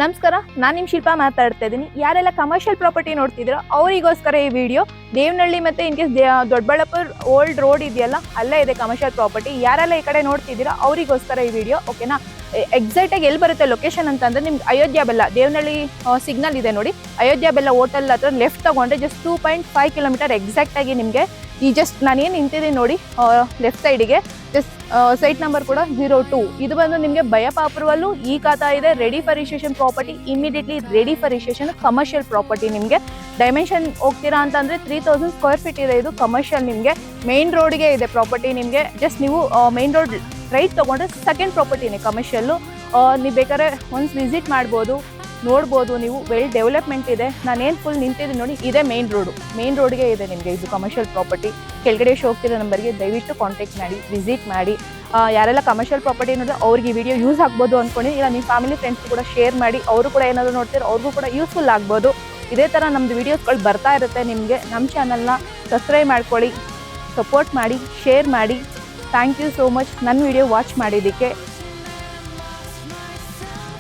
ನಮಸ್ಕಾರ, ನಾನು ನಿಮ್ಮ ಶಿಲ್ಪಾ ಮಾತಾಡ್ತಾ ಇದ್ದೀನಿ. ಯಾರೆಲ್ಲ ಕಮರ್ಷಿಯಲ್ ಪ್ರಾಪರ್ಟಿ ನೋಡ್ತಿದ್ದೀರೋ ಅವರಿಗೋಸ್ಕರ ಈ ವಿಡಿಯೋ. ದೇವನಹಳ್ಳಿ ಮತ್ತೆ in case Doddaballapura old road ಇದೆಯಲ್ಲ, ಅಲ್ಲೇ ಇದೆ ಕಮರ್ಷಿಯಲ್ ಪ್ರಾಪರ್ಟಿ. ಯಾರೆಲ್ಲ ಈ ಕಡೆ ನೋಡ್ತಿದ್ದೀರೋ ಅವರಿಗೋಸ್ಕರ ಈ ವಿಡಿಯೋ, ಓಕೆನಾ? ಎಕ್ಸಾಕ್ಟ್ ಆಗಿ ಎಲ್ಲಿ ಬರುತ್ತೆ ಲೊಕೇಶನ್ ಅಂತಂದ್ರೆ ನಿಮ್ಗೆ ಅಯೋಧ್ಯ ಬೆಲ್ಲ, ದೇವನಹಳ್ಳಿ ಸಿಗ್ನಲ್ ಇದೆ ನೋಡಿ, ಅಯೋಧ್ಯ ಬೆಲ್ಲ ಹೋಟೆಲ್ ಹತ್ರ ಲೆಫ್ಟ್ ತಗೊಂಡ್ರೆ ಜಸ್ಟ್ 2.5 ಕಿಲೋಮೀಟರ್ ಎಕ್ಸಾಕ್ಟ್ ಆಗಿ ನಿಮಗೆ ಈ ಜಸ್ಟ್ ನಾನೇನು ನಿಂತಿದ್ದೀನಿ ನೋಡಿ ಲೆಫ್ಟ್ ಸೈಡಿಗೆ, ಜಸ್ಟ್ ಸೈಟ್ ನಂಬರ್ ಕೂಡ 02. ಇದು ಬಂದು ನಿಮಗೆ ಬಯಪ ಅಪ್ರೂವಲ್, ಈ ಖಾತಾ ಇದೆ, ready for registration property, immediately ready for registration, commercial property. ನಿಮಗೆ ಡೈಮೆನ್ಷನ್ ಹೋಗ್ತೀರಾ ಅಂತಂದ್ರೆ 3000 ಸ್ಕ್ವೇರ್ ಫೀಟ್ ಇದೆ. ಇದು ಕಮರ್ಷಿಯಲ್, ನಿಮಗೆ ಮೇನ್ ರೋಡ್ಗೆ ಇದೆ ಪ್ರಾಪರ್ಟಿ. ನಿಮಗೆ ಜಸ್ಟ್ ನೀವು ಮೇನ್ ರೋಡ್ ರೈಟ್ ತೊಗೊಂಡ್ರೆ ಸೆಕೆಂಡ್ ಪ್ರಾಪರ್ಟಿನೇ ಕಮರ್ಷಿಯಲ್ಲು. ನೀವು ಬೇಕಾದ್ರೆ ಒನ್ಸ್ ವಿಸಿಟ್ ಮಾಡ್ಬೋದು, ನೋಡ್ಬೋದು. ನೀವು ವೆಲ್ ಡೆವಲಪ್ಮೆಂಟ್ ಇದೆ. ನಾನೇನು ಫುಲ್ ನಿಂತಿದ್ದೀನಿ ನೋಡಿ, ಇದೇ ಮೇನ್ ರೋಡ್ಗೆ ಇದೆ ನಿಮಗೆ ಇದು ಕಮರ್ಷಿಯಲ್ ಪ್ರಾಪರ್ಟಿ. ಕೆಳಗಡೆ ಶೋ ಹೋಗ್ತಿರೋ ನಂಬರ್ಗೆ ದಯವಿಟ್ಟು ಕಾಂಟ್ಯಾಕ್ಟ್ ಮಾಡಿ, ವಿಸಿಟ್ ಮಾಡಿ. ಯಾರೆಲ್ಲ ಕಮರ್ಷಿಯಲ್ ಪ್ರಾಪರ್ಟಿ ನೋಡಿದ್ರೆ ಅವ್ರಿಗೆ ಈ ವಿಡಿಯೋ ಯೂಸ್ ಆಗ್ಬೋದು ಅಂದ್ಕೊಂಡು, ಇಲ್ಲ ನಿಮ್ಮ ಫ್ಯಾಮಿಲಿ ಫ್ರೆಂಡ್ಸ್ ಕೂಡ ಶೇರ್ ಮಾಡಿ, ಅವರು ಕೂಡ ಏನಾದರೂ ನೋಡ್ತೀರೋ ಅವ್ರಿಗೂ ಕೂಡ ಯೂಸ್ಫುಲ್ ಆಗ್ಬೋದು. ಇದೇ ಥರ ನಮ್ಮದು ವೀಡಿಯೋಸ್ಗಳು ಬರ್ತಾ ಇರುತ್ತೆ ನಿಮಗೆ. ನಮ್ಮ ಚಾನಲ್ನ ಸಬ್ಸ್ಕ್ರೈಬ್ ಮಾಡ್ಕೊಳ್ಳಿ, ಸಪೋರ್ಟ್ ಮಾಡಿ, ಶೇರ್ ಮಾಡಿ. ಥ್ಯಾಂಕ್ ಯು ಸೋ ಮಚ್ ನನ್ನ ವಿಡಿಯೋ ವಾಚ್ ಮಾಡಿದ್ದಕ್ಕೆ.